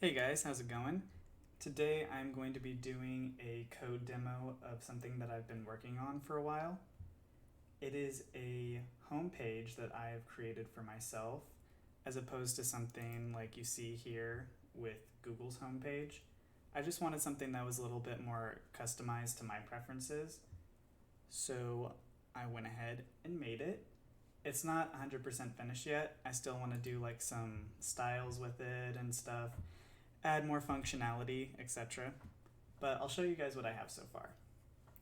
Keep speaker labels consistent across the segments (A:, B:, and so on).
A: Hey guys, how's it going? Today I'm going to be doing a code demo of something that I've been working on for a while. It is a home page that I have created for myself, as opposed to something like you see here with Google's homepage. I just wanted something that was a little bit more customized to my preferences, so I went ahead and made it. It's not 100% finished yet. I still want to do like some styles with it and stuff, add more functionality, etc. But I'll show you guys what I have so far.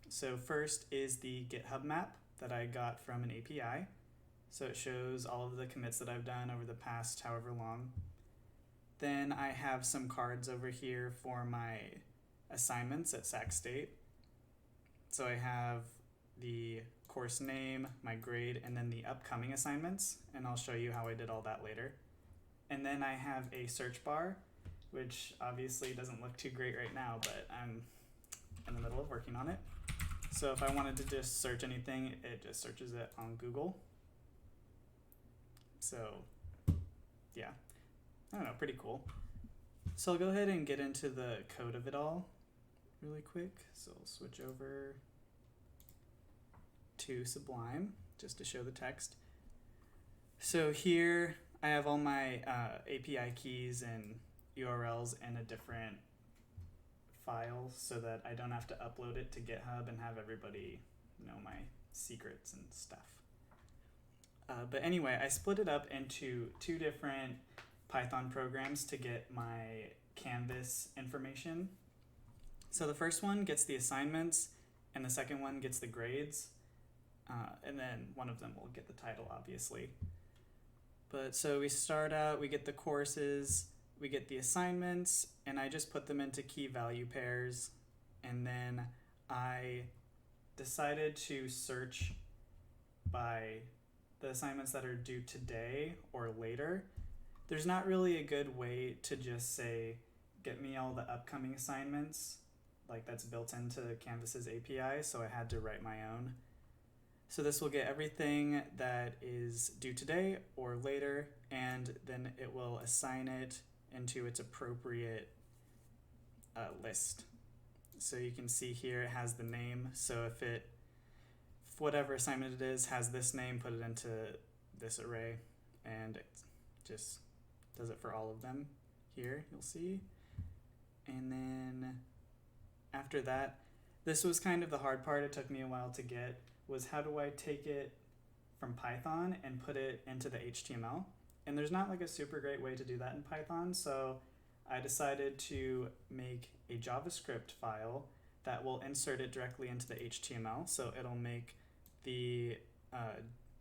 A: So first is the Github Map that I got from an API. So it shows all of the commits that I've done over the past however long. Then I have some cards over here for my assignments at Sac State. So I have the course name, my grade, and then the upcoming assignments, and I'll show you how I did all that later. And then I have a search bar, which obviously doesn't look too great right now, but I'm in the middle of working on it. So if I wanted to just search anything, it just searches it on Google. So yeah, I don't know, pretty cool. So I'll go ahead and get into the code of it all really quick. So I'll switch over to Sublime just to show the text. So here I have all my API keys and URLs in a different file so that I don't have to upload it to GitHub and have everybody know my secrets and stuff. But anyway, I split it up into two different Python programs to get my Canvas information. So the first one gets the assignments and the second one gets the grades. And then one of them will get the title, obviously. But so we start out, we get the courses, we get the assignments, and I just put them into key value pairs. And then I decided to search by the assignments that are due today or later. There's not really a good way to just say, get me all the upcoming assignments, like that's built into Canvas's API, so I had to write my own. So this will get everything that is due today or later, and then it will assign it into its appropriate list. So you can see here it has the name. So if whatever assignment it is has this name, put it into this array, and it just does it for all of them. Here you'll see. And then after that, this was kind of the hard part. It took me a while to get, was how do I take it from Python and put it into the HTML? And there's not like a super great way to do that in Python, so I decided to make a JavaScript file that will insert it directly into the HTML. So it'll make the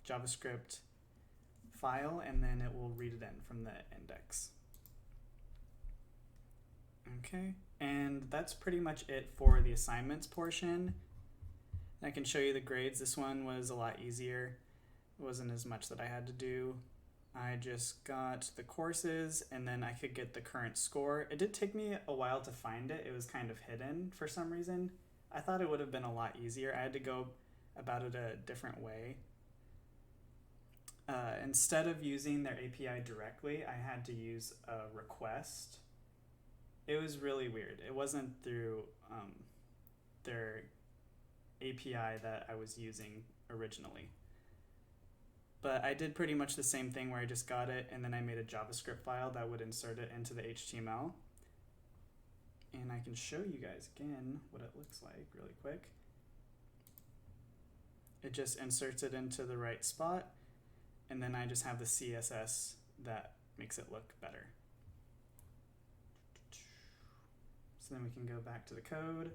A: JavaScript file and then it will read it in from the index. Okay, and that's pretty much it for the assignments portion. I can show you the grades. This one was a lot easier. It wasn't as much that I had to do. I just got the courses and then I could get the current score. It did take me a while to find it. It was kind of hidden for some reason. I thought it would have been a lot easier. I had to go about it a different way. Instead of using their API directly, I had to use a request. It was really weird. It wasn't through their API that I was using originally. But I did pretty much the same thing where I just got it and then I made a JavaScript file that would insert it into the HTML. And I can show you guys again what it looks like really quick. It just inserts it into the right spot, and then I just have the CSS that makes it look better. So then we can go back to the code.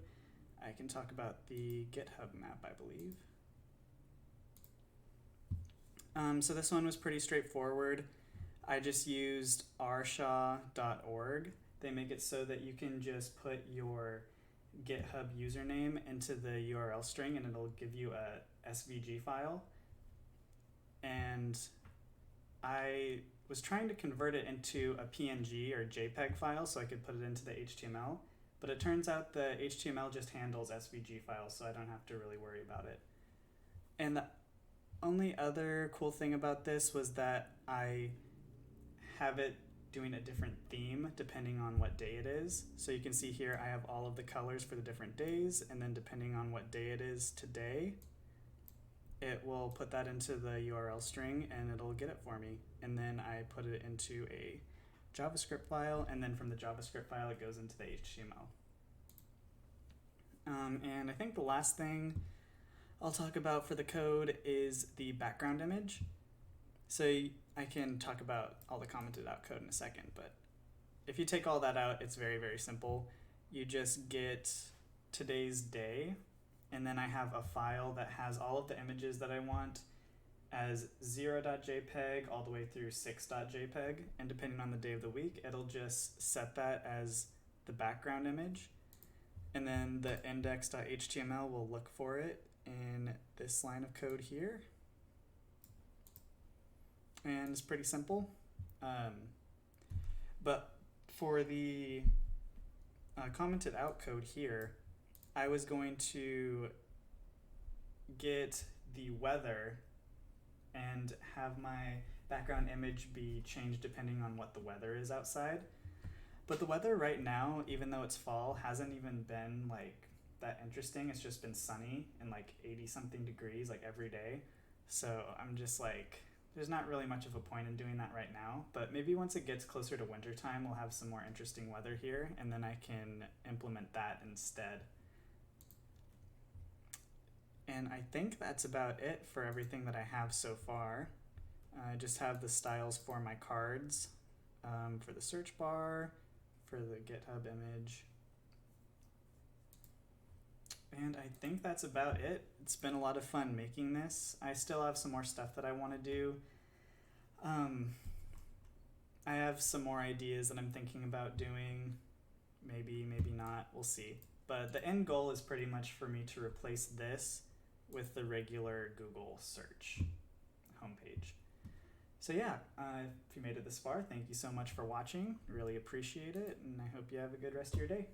A: I can talk about the GitHub map, I believe. So this one was pretty straightforward. I just used rsha.org. They make it so that you can just put your GitHub username into the URL string and it'll give you a SVG file. And I was trying to convert it into a PNG or JPEG file so I could put it into the HTML, but it turns out the HTML just handles SVG files, so I don't have to really worry about it. And the only other cool thing about this was that I have it doing a different theme depending on what day it is. So you can see here I have all of the colors for the different days, and then depending on what day it is today, it will put that into the URL string and it'll get it for me. And then I put it into a JavaScript file, and then from the JavaScript file it goes into the HTML. And I think the last thing I'll talk about for the code is the background image. So I can talk about all the commented out code in a second, but if you take all that out, it's very, very simple. You just get today's day, and then I have a file that has all of the images that I want as 0.jpg all the way through 6.jpg, and depending on the day of the week, it'll just set that as the background image, and then the index.html will look for it in this line of code here. And it's pretty simple. But for the commented out code here, I was going to get the weather and have my background image be changed depending on what the weather is outside. But the weather right now, even though it's fall, hasn't even been like that interesting. It's just been sunny and like 80 something degrees like every day. So I'm just like, there's not really much of a point in doing that right now, but maybe once it gets closer to winter time, we'll have some more interesting weather here, and then I can implement that instead. And I think that's about it for everything that I have so far. I just have the styles for my cards, for the search bar, for the GitHub image. And I think that's about it. It's been a lot of fun making this. I still have some more stuff that I want to do. I have some more ideas that I'm thinking about doing. Maybe, maybe not. We'll see. But the end goal is pretty much for me to replace this with the regular Google search homepage. So yeah, if you made it this far, thank you so much for watching. Really appreciate it, and I hope you have a good rest of your day.